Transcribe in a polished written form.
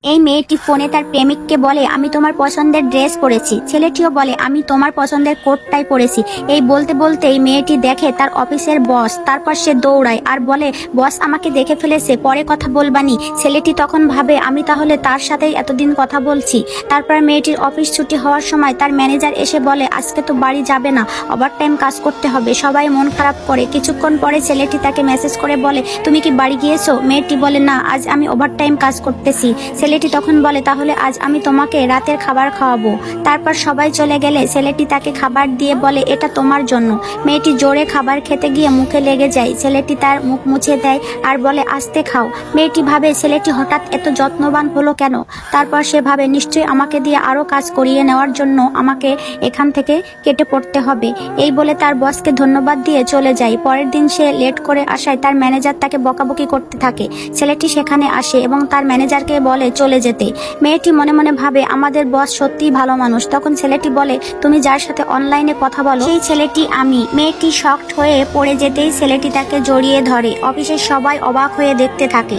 এই মেয়েটি ফোনে তার প্রেমিককে বলে, আমি তোমার পছন্দের ড্রেস পরেছি। ছেলেটিও বলে, আমি তোমার পছন্দের কোটটাই পরেছি। এই বলতে বলতেই মেয়েটি দেখে তার অফিসের বস। তারপর সে দৌড়ায় আর বলে, বস আমাকে দেখে ফেলেছে, পরে কথা বলবানি। ছেলেটি তখন ভাবে, আমি তাহলে তার সাথেই এতদিন কথা বলছি। তারপর মেয়েটির অফিস ছুটি হওয়ার সময় তার ম্যানেজার এসে বলে, আজকে তো বাড়ি যাবে না, ওভারটাইম কাজ করতে হবে। সবাই মন খারাপ করে। কিছুক্ষণ পরে ছেলেটি তাকে মেসেজ করে বলে, তুমি কি বাড়ি গিয়েছো? মেয়েটি বলে, না, আজ আমি ওভারটাইম কাজ করতেছি। ছেলেটি তখন বলে, তাহলে আজ আমি তোমাকে রাতের খাবার খাওয়াবো। তারপর সবাই চলে গেলে ছেলেটি তাকে খাবার দিয়ে বলে, এটা তোমার জন্য। মেয়েটি জোরে খাবার খেতে গিয়ে মুখে লেগে যায়। ছেলেটি তার মুখ মুছে দেয় আর বলে, আস্তে খাও। মেয়েটি ভাবে, ছেলেটি হঠাৎ এত যত্নবান হলো কেন? তারপর সে ভাবে, নিশ্চয়ই আমাকে দিয়ে আরো কাজ করিয়ে নেওয়ার জন্য আমাকে এখান থেকে কেটে পড়তে হবে। এই বলে তার বসকে ধন্যবাদ দিয়ে চলে যায়। পরের দিন সে লেট করে আসায় তার ম্যানেজার তাকে বকাবকি করতে থাকে। ছেলেটি সেখানে আসে এবং তার ম্যানেজারকে বলে চলে যেতে। মেয়েটি মনে মনে ভাবে, আমাদের বস সত্যিই ভালো মানুষ। তখন ছেলেটি বলে, তুমি যার সাথে অনলাইনে কথা বলো সেই ছেলেটি আমি। মেয়েটি শকড হয়ে পড়ে যেতেই ছেলেটি তাকে জড়িয়ে ধরে। অফিসের সবাই অবাক হয়ে দেখতে থাকে।